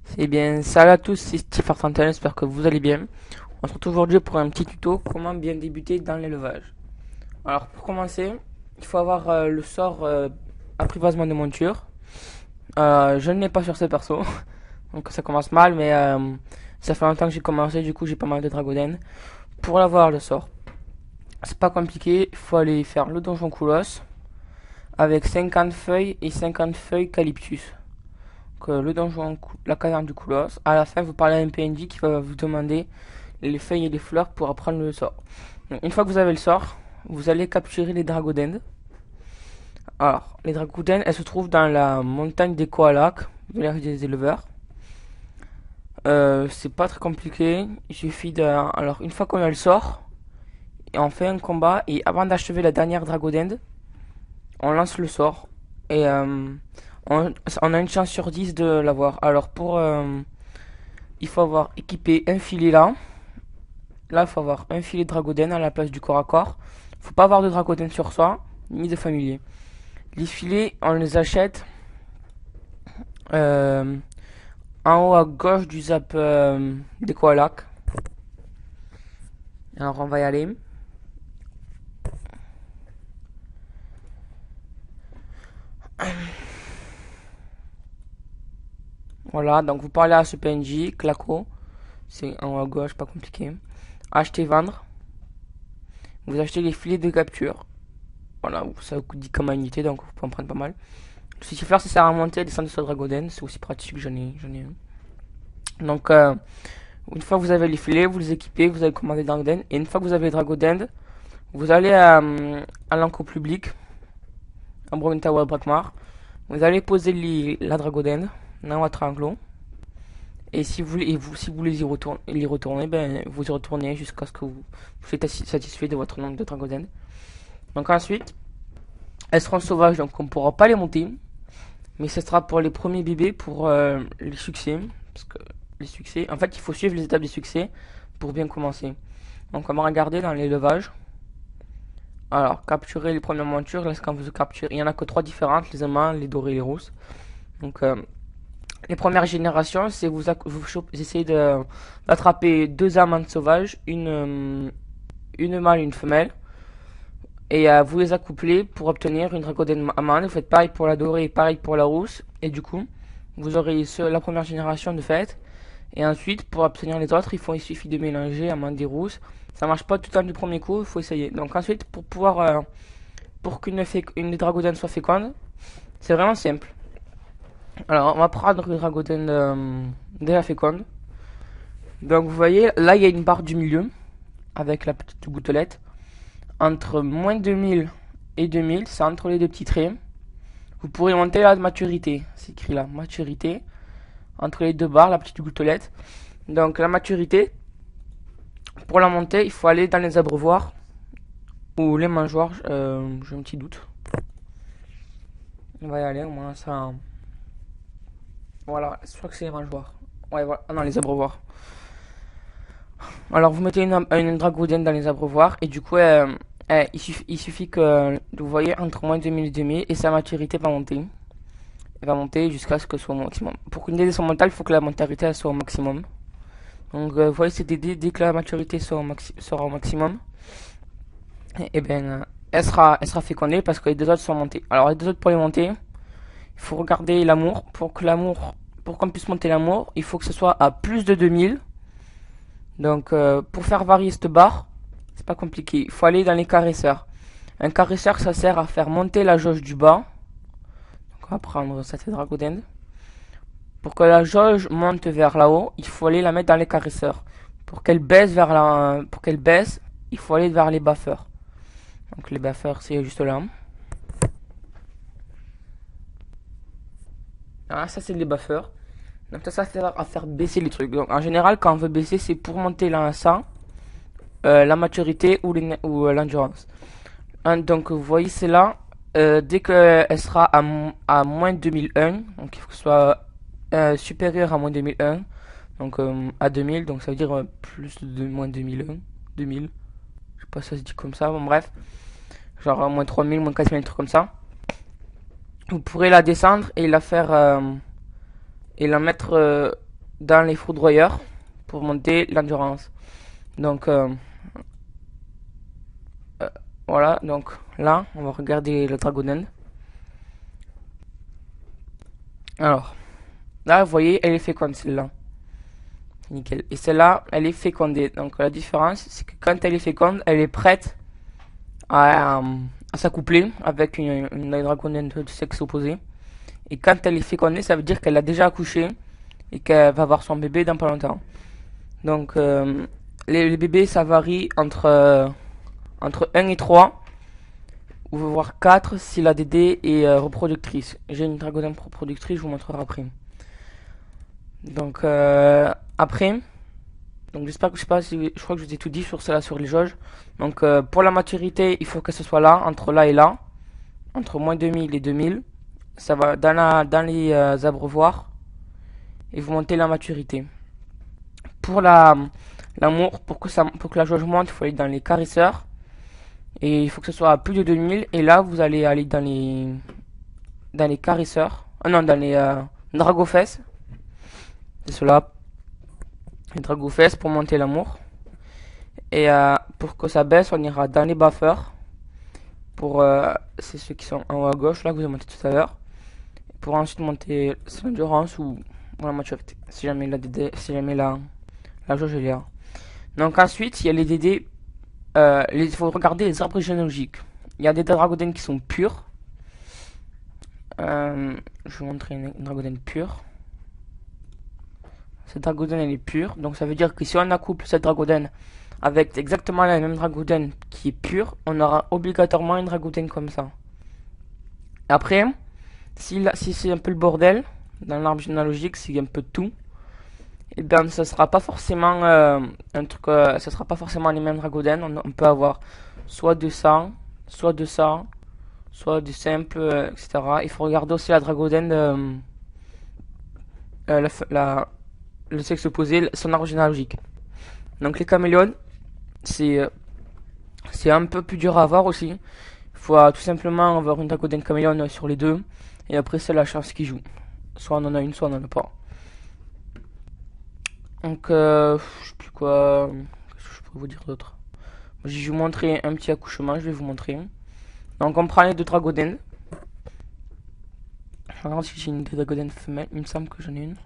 C'est bien, salut à tous, c'est Steve Artantel, j'espère que vous allez bien. On se retrouve aujourd'hui pour un petit tuto, comment bien débuter dans l'élevage. Alors pour commencer, il faut avoir le sort apprivoisement de monture. Je ne l'ai pas sur ce perso, donc ça commence mal, mais ça fait longtemps que j'ai commencé, du coup j'ai pas mal de Dragoden. Pour l'avoir le sort, c'est pas compliqué, il faut aller faire le donjon Koulos avec 50 feuilles et 50 feuilles Calyptus. Le donjon, la caverne du Koulos. À la fin, vous parlez à un PNJ qui va vous demander les feuilles et les fleurs pour apprendre le sort. Donc, une fois que vous avez le sort, vous allez capturer les Dragoden. Alors, les Dragoden, elles se trouvent dans la montagne des Koalak, de l'ère des éleveurs. C'est pas très compliqué. Il suffit de. Alors, une fois qu'on a le sort, et on fait un combat, et avant d'achever la dernière Dragoden, on lance le sort. Et on a une chance sur 10 de l'avoir. Alors, il faut avoir équipé un filet là. Là, il faut avoir un filet de Dragoden à la place du corps à corps. Faut pas avoir de Dragoden sur soi, ni de familier. Les filets, on les achète euh, en haut à gauche du zap des Koalak. Alors, on va y aller. Voilà, donc vous parlez à ce PNJ, Claco. C'est en haut à gauche, pas compliqué. Acheter, vendre. Vous achetez les filets de capture. Voilà, ça vous coûte 10 comme unité, donc vous pouvez en prendre pas mal. Le souffleur, ça sert à monter et descendre sur Dragoden. C'est aussi pratique, j'en ai un. Donc, une fois que vous avez les filets, vous les équipez, vous allez commander Dragoden. Et une fois que vous avez les Dragoden, vous allez à l'enclos public, à Broken Tower Brakmar. Vous allez poser la Dragoden dans votre enclos. Et si vous voulez y retourner, ben, vous y retournez jusqu'à ce que vous soyez satisfait de votre nombre de Dragoden. Donc ensuite, elles seront sauvages, donc on ne pourra pas les monter. Mais ce sera pour les premiers bébés, pour les succès. Parce que les succès, en fait, il faut suivre les étapes des succès pour bien commencer. Donc, on va regarder dans l'élevage. Alors, capturer les premières montures. Là, quand vous capturez, il y en a que trois différentes, les aimants, les dorés et les rousses. Donc, les premières générations, c'est vous essayez d'attraper deux amantes sauvages, une mâle et une femelle. Et vous les accouplez pour obtenir une Dragoden amande. Vous faites pareil pour la dorée et pareil pour la rousse. Et du coup, vous aurez la première génération de fait. Et ensuite, pour obtenir les autres, il suffit de mélanger amande et rousse. Ça marche pas tout le temps du premier coup, il faut essayer. Donc ensuite, pour une Dragoden soit féconde, c'est vraiment simple. Alors, on va prendre une Dragoden déjà féconde. Donc vous voyez, là il y a une barre du milieu avec la petite gouttelette. Entre moins 2000 et 2000, c'est entre les deux petits traits. Vous pourrez monter la maturité. C'est écrit là, maturité. Entre les deux barres, la petite gouttelette. Donc la maturité, pour la monter, il faut aller dans les abreuvoirs ou les mangeoires. J'ai un petit doute. On va y aller, au moins ça. Voilà, je crois que c'est les mangeoires. Ouais, voilà. Ah non, les abreuvoirs. Alors vous mettez une Dragoden dans les abreuvoirs et du coup, il suffit que vous voyez entre moins 2000 et 2000 et sa maturité va monter. Elle va monter jusqu'à ce que ce soit au maximum. Pour qu'une DD soit mentale, il faut que la maturité elle soit au maximum. Donc vous voyez c'est DD, dès que la maturité sera au maximum, et bien elle sera fécondée parce que les deux autres sont montées. Alors les deux autres pour les monter, il faut regarder l'amour. Pour qu'on puisse monter l'amour, il faut que ce soit à plus de 2000. Donc pour faire varier cette barre, c'est pas compliqué. Il faut aller dans les caresseurs. Un caresseur ça sert à faire monter la jauge du bas. Donc on va prendre cette Dragoden. Pour que la jauge monte vers là-haut, il faut aller la mettre dans les caresseurs. Pour qu'elle baisse il faut aller vers les baffeurs. Donc les baffeurs, c'est juste là. Ah, ça c'est les baffeurs. Donc ça sert à faire baisser les trucs. Donc en général, quand on veut baisser, c'est pour monter ça, la maturité ou l'endurance. Donc vous voyez, c'est là. Dès qu'elle sera à moins 2001, donc il faut que ce soit supérieur à moins 2001, donc à 2000, donc ça veut dire plus de moins 2001, 2000, je sais pas si ça se dit comme ça, bon bref, genre moins 3000, moins 4000, un truc comme ça. Vous pourrez la descendre et la faire et la mettre dans les foudroyeurs pour monter l'endurance. Donc voilà, donc là on va regarder le Dragonend. Alors là vous voyez elle est féconde celle-là. Nickel. Et celle-là elle est fécondée. Donc la différence c'est que quand elle est féconde elle est prête à s'accoupler avec une Dragonend de sexe opposé. Et quand elle est fécondée ça veut dire qu'elle a déjà accouché et qu'elle va avoir son bébé dans pas longtemps. Donc les bébés ça varie entre 1 et 3 ou voire 4 si la DD est reproductrice. J'ai une Dragonend reproductrice, je vous montrerai après. Donc après, donc j'espère que je sais pas si je crois que je vous ai tout dit sur cela sur les jauges. Donc pour la maturité, il faut que ce soit là, entre là et là, entre moins 2000 et 2000. Ça va dans les abreuvoirs et vous montez la maturité. Pour l'amour, pour que la jauge monte, il faut aller dans les caresseurs. Et il faut que ce soit à plus de 2000. Et là, vous allez aller dans les caresseurs. Non, dans les dragofesses. C'est cela. Les dragofesses pour monter l'amour. Et pour que ça baisse, on ira dans les baffeurs. C'est ceux qui sont en haut à gauche, là, que vous avez monté tout à l'heure. Pour ensuite monter l'endurance ou la maturité. Si jamais la jauge est là. Donc ensuite, il y a les DD. Il faut regarder les arbres généalogiques. Il y a des Dragonend qui sont purs. Je vais vous montrer une Dragonend pure. Cette Dragonend elle est pure. Donc ça veut dire que si on accouple cette Dragonend avec exactement la même Dragonend qui est pure, on aura obligatoirement une Dragonend comme ça. Après, si c'est un peu le bordel, dans l'arbre généalogique, c'est un peu tout. Et bien, ça sera pas forcément un truc, ça sera pas forcément les mêmes Dragonend. On peut avoir soit de ça, soit de ça, soit du simple, etc. Il faut regarder aussi la Dragonend, le sexe opposé, son arbre généalogique. Donc les caméléons, c'est un peu plus dur à avoir aussi. Il faut tout simplement avoir une Dragonend caméléon sur les deux. Et après, c'est la chance qui joue. Soit on en a une, soit on en a pas. Donc, je sais plus quoi. Qu'est-ce que je peux vous dire d'autre? Je vais vous montrer un petit accouchement. Je vais vous montrer. Donc, on prend les deux Dragonend. Je regarde si j'ai une Dragonend femelle. Il me semble que j'en ai une.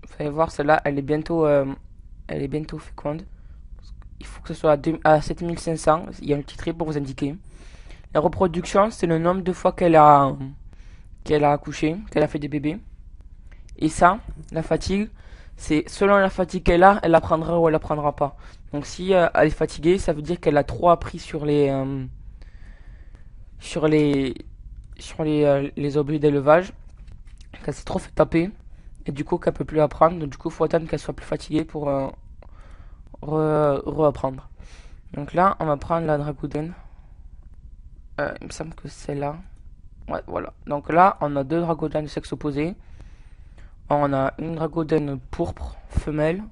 Vous allez voir, celle-là, elle est bientôt féconde. Il faut que ce soit à 7500. Il y a un petit trait pour vous indiquer. La reproduction, c'est le nombre de fois qu'elle a accouché, qu'elle a fait des bébés. Et ça, la fatigue, c'est selon la fatigue qu'elle a, elle la prendra ou elle la prendra pas. Donc si elle est fatiguée, ça veut dire qu'elle a trop appris sur les objets d'élevage, qu'elle s'est trop fait taper et du coup qu'elle peut plus apprendre. Donc, du coup, faut attendre qu'elle soit plus fatiguée pour reapprendre. Donc là, on va prendre la Dragonend. Il me semble que c'est là. Ouais, voilà. Donc là, on a deux Dragonend de sexe opposé. On a une Dragonend pourpre femelle,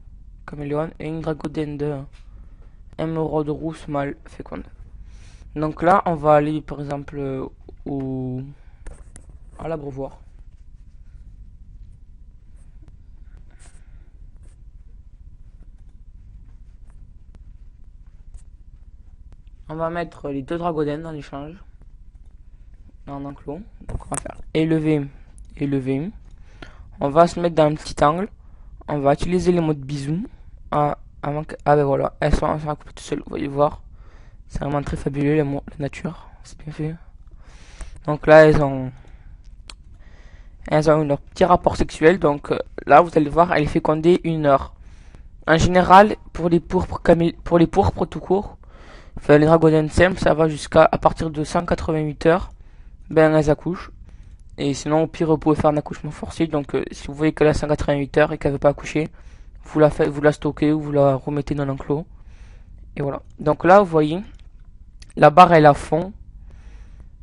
caméléon, et une Dragonend émeraude rousse mâle féconde. Donc là, on va aller par exemple à l'abreuvoir. On va mettre les deux Dragonend en échange. En enclos. Donc on va faire élever, élever. On va se mettre dans un petit angle. On va utiliser les modes bisous. Ah ben voilà, elles sont accouplées tout seules. Vous voyez voir. C'est vraiment très fabuleux la nature. C'est bien fait. Donc là elles ont leur petit rapport sexuel. Donc là vous allez voir, elle est fécondée 1 heure. En général, pour les pourpres tout court, enfin, les Dragonend simples, ça va jusqu'à partir de 188 heures. Ben elles accouchent. Et sinon, au pire, vous pouvez faire un accouchement forcé. Donc, si vous voyez qu'elle a 188 heures et qu'elle veut pas accoucher, vous la stockez ou vous la remettez dans l'enclos. Et voilà. Donc là, vous voyez, la barre elle est à fond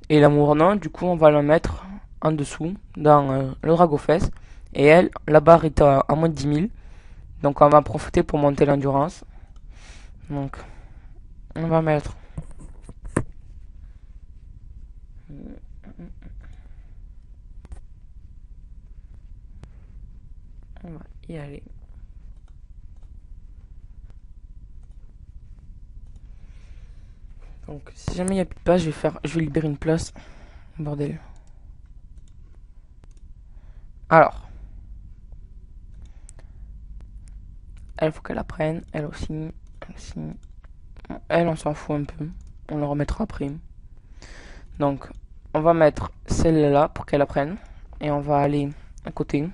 et l'amour non. Du coup, on va la mettre en dessous dans le Dragofest. Et elle, la barre est à moins de 10 000. Donc, on va en profiter pour monter l'endurance. Donc, On va mettre. On va y aller. Donc, si jamais il n'y a plus de place, je vais libérer une place. Bordel. Alors. Elle, faut qu'elle apprenne. Elle aussi. Elle aussi. Elle, on s'en fout un peu. On la remettra après. Donc, on va mettre celle-là pour qu'elle apprenne. Et on va aller à côté.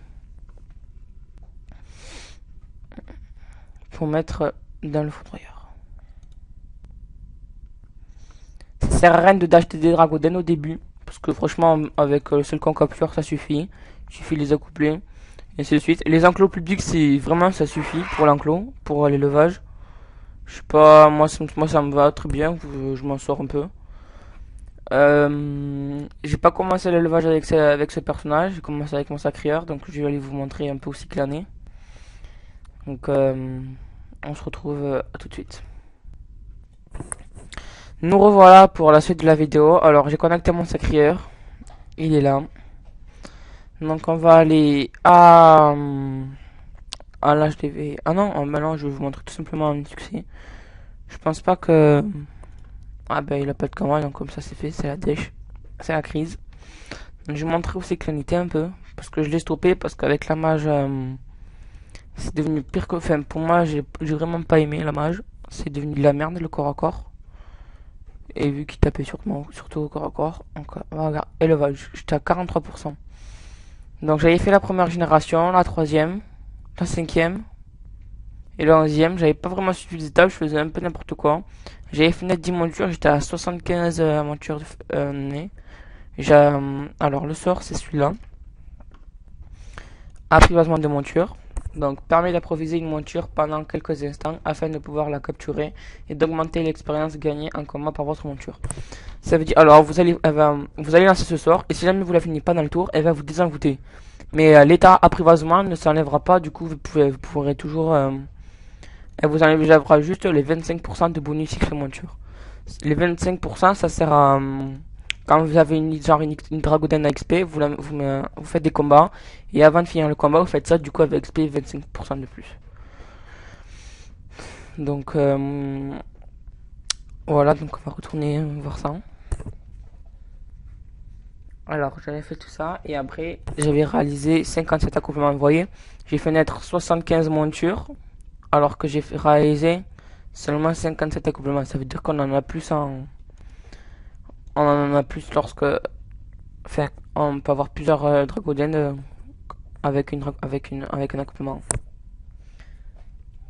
Pour mettre dans le foudroyeur. Ça sert à rien d'acheter des Dragoden au début. Parce que franchement, avec le seul qu'on capture, ça suffit. Il suffit de les accoupler. Et ainsi de suite. Les enclos publics, c'est vraiment, ça suffit pour l'enclos. Pour l'élevage. Je sais pas, moi ça me va très bien. Je m'en sors un peu. J'ai pas commencé l'élevage avec ce personnage. J'ai commencé avec mon sacrieur. Donc je vais aller vous montrer un peu aussi que l'année. Donc on se retrouve tout de suite. Nous revoilà pour la suite de la vidéo. Alors j'ai connecté mon sacrieur. Il est là. Donc on va aller à l'HDV. Ah non, maintenant je vais vous montrer tout simplement un succès. Je pense pas que... Ah ben il a pas de commande, donc comme ça c'est fait, c'est la dèche. C'est la crise. Donc, je vais montrer aussi clanité un peu. Parce que je l'ai stoppé, parce qu'avec la mage... c'est devenu pire que... Enfin pour moi j'ai vraiment pas aimé la mage. C'est devenu de la merde le corps à corps. Et vu qu'il tapait surtout au corps à corps. Donc voilà, élevage, j'étais à 43%. Donc j'avais fait la première génération, la troisième, la cinquième et la 11e. J'avais pas vraiment suivi les étapes, je faisais un peu n'importe quoi. J'avais fait net 10 montures, j'étais à 75 montures alors le sort c'est celui-là. Apprivoisement de monture. Donc permet d'improviser une monture pendant quelques instants afin de pouvoir la capturer et d'augmenter l'expérience gagnée en combat par votre monture. Ça veut dire, alors vous allez lancer ce sort et si jamais vous la finissez pas dans le tour, elle va vous désenvoûter. Mais l'état apprivoisement ne s'enlèvera pas, du coup vous pourrez toujours, elle vous enlèvera juste les 25% de bonus X monture. Les 25% ça sert à, quand vous avez une Dragoden à XP, vous faites des combats et avant de finir le combat vous faites ça du coup avec XP 25% de plus. Donc voilà, donc on va retourner voir ça. Alors j'avais fait tout ça et après j'avais réalisé 57 accouplements. Vous voyez, j'ai fait naître 75 montures alors que j'ai réalisé seulement 57 accouplements. Ça veut dire qu'on en a plus on en a plus lorsque, enfin, on peut avoir plusieurs Dragoden avec un accouplement.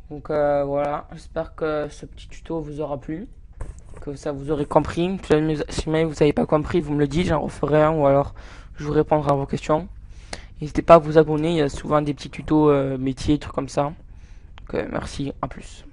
Donc voilà, j'espère que ce petit tuto vous aura plu, que ça vous aurez compris. Si jamais vous n'avez pas compris, vous me le dites, j'en referai un ou alors je vous répondrai à vos questions. N'hésitez pas à vous abonner, il y a souvent des petits tutos métiers, trucs comme ça. Donc merci, à plus.